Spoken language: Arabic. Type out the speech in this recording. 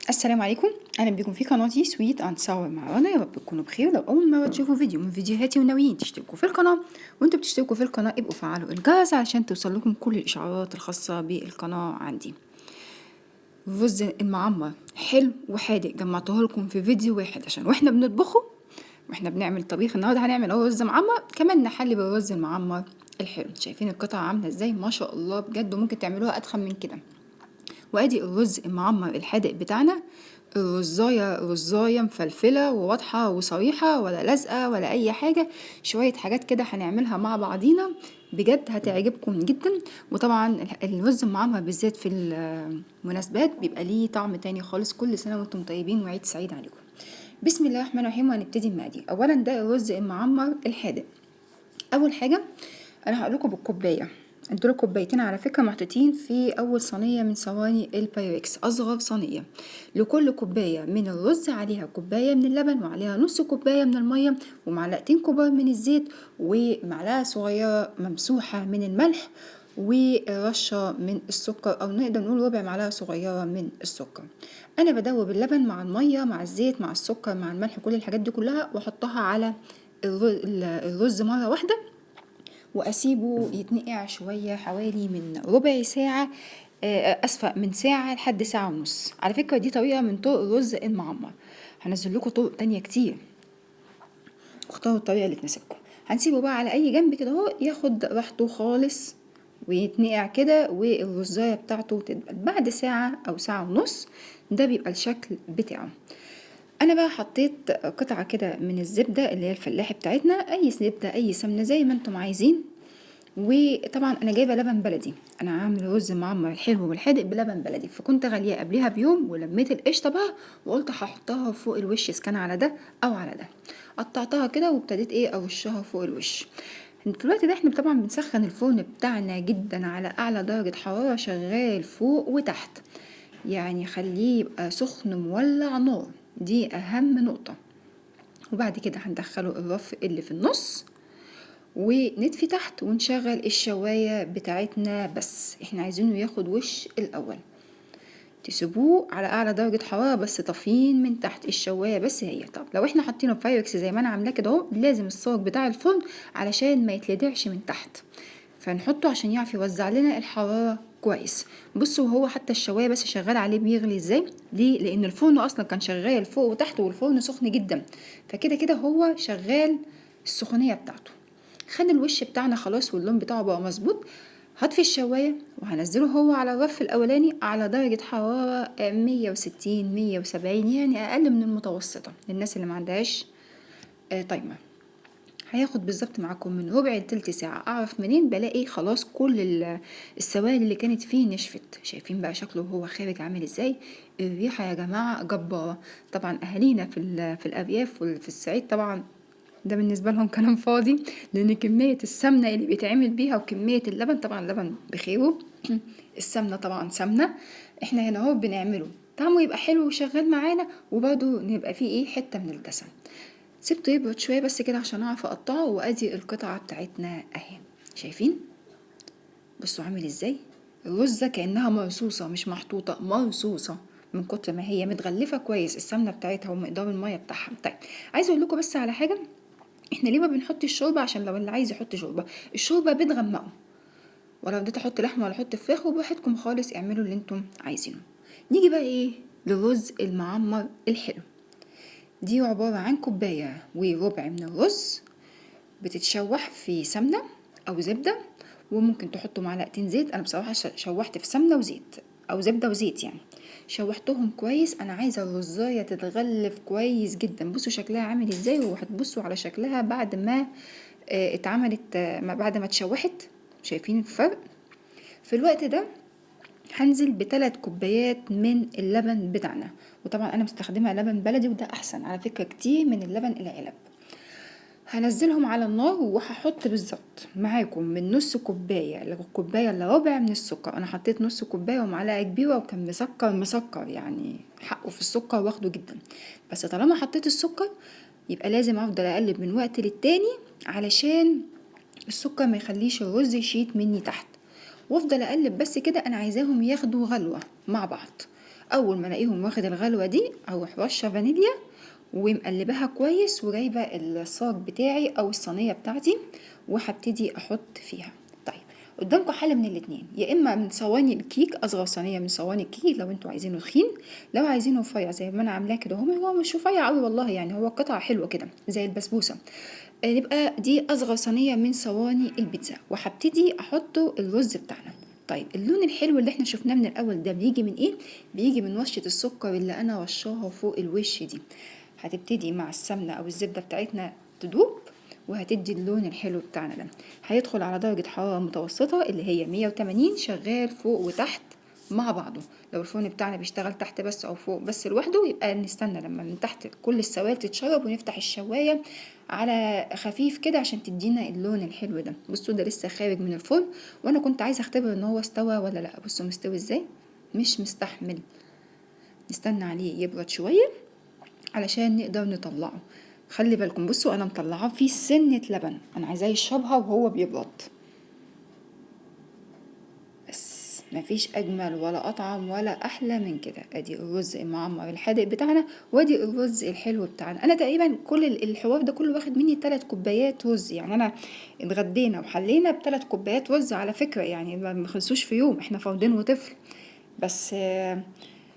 السلام عليكم، اهلا بكم في قناتي سويت اند ساور مع رنا. يا رب تكونوا بخير. لو اول مره تشوفوا فيديو من فيديوهاتي وناويين تشتركوا في القناه، وانتوا بتشتركوا في القناه ابقوا فعلوا الجرس علشان توصل لكم كل الاشعارات الخاصه بالقناه عندي. الرز المعمر حلو وحادق جمعته لكم في فيديو واحد عشان واحنا بنطبخه واحنا بنعمل طبيخ. النهارده هنعمل اهو رز معمر، كمان نحلي بالرز المعمر الحلو. شايفين القطعه عامله ازاي؟ ما شاء الله بجد، وممكن تعملوها اتخن من كده. وادي الرز المعمر الحادق بتاعنا. رزاية مفلفلة وواضحة وصريحة، ولا لازقة ولا أي حاجة. شوية حاجات كده هنعملها مع بعضينا بجد هتعجبكم جدا. وطبعا الرز المعمر بالذات في المناسبات بيبقى ليه طعم تاني خالص. كل سنة وانتم طيبين وعيد سعيد عليكم. بسم الله الرحمن الرحيم. وهنبتدي المقادير. أولا ده الرز المعمر الحادق. أول حاجة أنا هقولكوا بالكوباية. دول كوبايتين على فكرة محطوطين في أول صينية من صواني البايركس، أصغر صينية. لكل كوباية من الرز عليها كوباية من اللبن، وعليها نص كوباية من المية، ومعلقتين كبار من الزيت، ومعلقة صغيرة ممسوحة من الملح، ورشة من السكر، أو نقدر نقول ربع معلقة صغيرة من السكر. أنا بدوب اللبن مع المية مع الزيت مع السكر مع الملح، كل الحاجات دي كلها، وأحطها على الرز مرة واحدة، واسيبه يتنقع شويه حوالي من ربع ساعه، اسفه من ساعه لحد ساعه ونص. على فكره دي طريقه من طرق الرز المعمر. هنزل لكم طرق تانية كتير، واختاروا الطريقه اللي تناسبكم. هنسيبه بقى على اي جنب كده اهو ياخد راحته خالص ويتنقع كده، والرزايه بتاعته تدبل بعد ساعه او ساعه ونص. ده بيبقى الشكل بتاعه. انا بقى حطيت قطعه كده من الزبده اللي هي الفلاحي بتاعتنا، اي زبده اي سمنه زي ما انتم عايزين. وطبعا انا جايبه لبن بلدي، انا عامل رز معمر الحلو والحادق بلبن بلدي، فكنت غاليه قبلها بيوم ولميت القشطه بقى، وقلت هحطها فوق الوش إذا كان على ده او على ده. قطعتها كده وابتديت ارشها فوق الوش. في الوقت ده احنا طبعا بنسخن الفرن بتاعنا جدا على اعلى درجه حراره، شغال فوق وتحت، يعني خليه يبقى سخن مولع نار، دي اهم نقطه. وبعد كده هندخله الرف اللي في النص، ونطفي تحت ونشغل الشواية بتاعتنا. بس احنا عايزينه ياخد وش الاول، تسيبوه على اعلى درجة حرارة بس طافين من تحت الشواية بس هي. طب لو احنا حاطينه بايركس زي ما انا عاملاه كده اهو، لازم الصاج بتاع الفرن علشان ما يتلدعش من تحت، فنحطه عشان يعرف يوزع لنا الحرارة كويس. بصوا هو حتى الشواية بس شغال عليه بيغلي ازاي. ليه؟ لان الفرن اصلا كان شغال فوق وتحت، والفرن سخن جدا، فكده كده هو شغال السخونية بتاعته. خد الوش بتاعنا خلاص واللون بتاعه بقى مظبوط. هطفي الشواية وهنزله هو على الرف الأولاني على درجة حرارة 160 170، يعني أقل من المتوسطة للناس اللي ما عندهاش تايمر. هياخد بالظبط معاكم من ربع لتلت ساعة. أعرف منين؟ بلاقي خلاص كل السوائل اللي كانت فيه نشفت. شايفين بقى شكله وهو خارج عامل ازاي؟ الريحة يا جماعة جبارة. طبعا أهالينا في الأرياف وفي الصعيد طبعا ده بالنسبة لهم كلام فاضي، لأن كمية السمنة اللي بيتعمل بيها وكمية اللبن، طبعا اللبن بخيره السمنة طبعا سمنة. احنا هنا اهو بنعمله طعمه يبقى حلو وشغال معانا، وبرضه نبقى فيه ايه حتة من الدسم. سيبته يبرد شوية بس كده عشان اعرف اقطعه. وادي القطعة بتاعتنا اهي، شايفين؟ بصوا عامل ازاي؟ الرزة كأنها مرصوصة مش محطوطة، مرصوصة من كتر ما هي متغلفة كويس السمنة بتاعتها ومقدار المية بتاعها. طيب عايزة اقول لكم بس على حاجة، احنا ليه ما بنحط الشوربة؟ عشان لو اللي عايز يحط شوربة، الشوربة بتغمقه. ولو بديت احط لحمة ولا احط فراخ وبراحتكم خالص، اعملوا اللي انتم عايزينه. نيجي بقى ايه للرز المعمر الحلو. دي عبارة عن كوباية وربع من الرز، بتتشوح في سمنة او زبدة، وممكن تحطوا معلقتين زيت. انا بصراحة شوحت في سمنة وزيت او زبدة وزيت يعني، شوحتهم كويس. انا عايزة الرزاية تتغلف كويس جدا. بصوا شكلها عامل ازاي، وهتبصوا على شكلها بعد ما اتعملت، بعد ما اتشوحت. شايفين الفرق؟ في الوقت ده هنزل ب3 كوبايات من اللبن بتاعنا، وطبعا انا مستخدمه لبن بلدي، وده احسن على فكره كتير من اللبن العلب. هنزلهم على النار، وهحط بالظبط معاكم من نص كوبايه لكوبايه الا ربع من السكر. انا حطيت نص كوبايه ومعلقه كبيره، وكان مسكر يعني حقه في السكر واخده جدا. بس طالما حطيت السكر يبقى لازم افضل اقلب من وقت للتاني، علشان السكر ما يخليش الرز يشيط مني تحت. وافضل اقلب بس كده. انا عايزاهم ياخدوا غلوه مع بعض. اول ما الاقيهم واخد الغلوه دي اروح رشه فانيليا ومقلباها كويس وجايبه الصاج بتاعي او الصينيه بتاعتي وهبتدي احط فيها. طيب قدامكم حل من الاتنين، يا اما من صواني الكيك، اصغر صينيه من صواني الكيك لو انتوا عايزينه تخين، لو عايزينه رفيع زي ما انا عاملاه كده هو مش رفيع قوي والله، يعني هو قطعه حلوه كده زي البسبوسه. يبقى دي اصغر صينيه من صواني البيتزا، وهبتدي احطه الرز بتاعنا. طيب اللون الحلو اللي احنا شفناه من الاول ده بيجي من ايه؟ بيجي من رشه السكر اللي انا رشاها فوق الوش دي، هتبتدي مع السمنه او الزبده بتاعتنا تدوب وهتدي اللون الحلو بتاعنا ده. هيدخل على درجه حراره متوسطه اللي هي 180 شغال فوق وتحت مع بعضه. لو الفرن بتاعنا بيشتغل تحت بس او فوق بس لوحده يبقى نستنى لما من تحت كل السوائل تتشرب ونفتح الشوايه على خفيف كده عشان تدينا اللون الحلو ده. بصوا ده لسه خارج من الفرن وانا كنت عايزه اختبر ان هو استوى ولا لا. بصوا مستوي ازاي، مش مستحمل. نستنى عليه يبرد شويه علشان نقدر نطلعه. خلي بالكم بصوا انا مطلعاه فيه سنه لبن، انا عايزاه يشربها وهو بيبرد. بس مفيش اجمل ولا اطعم ولا احلى من كده. ادي الرز المعمر الحادق بتاعنا وادي الرز الحلو بتاعنا. انا تقريبا كل الحوار ده كله واخد مني 3 كوبايات رز، يعني انا اتغدينا وحلينا ب3 كوبايات رز على فكرة، يعني ما خلصوش في يوم، احنا فردين وطفل. بس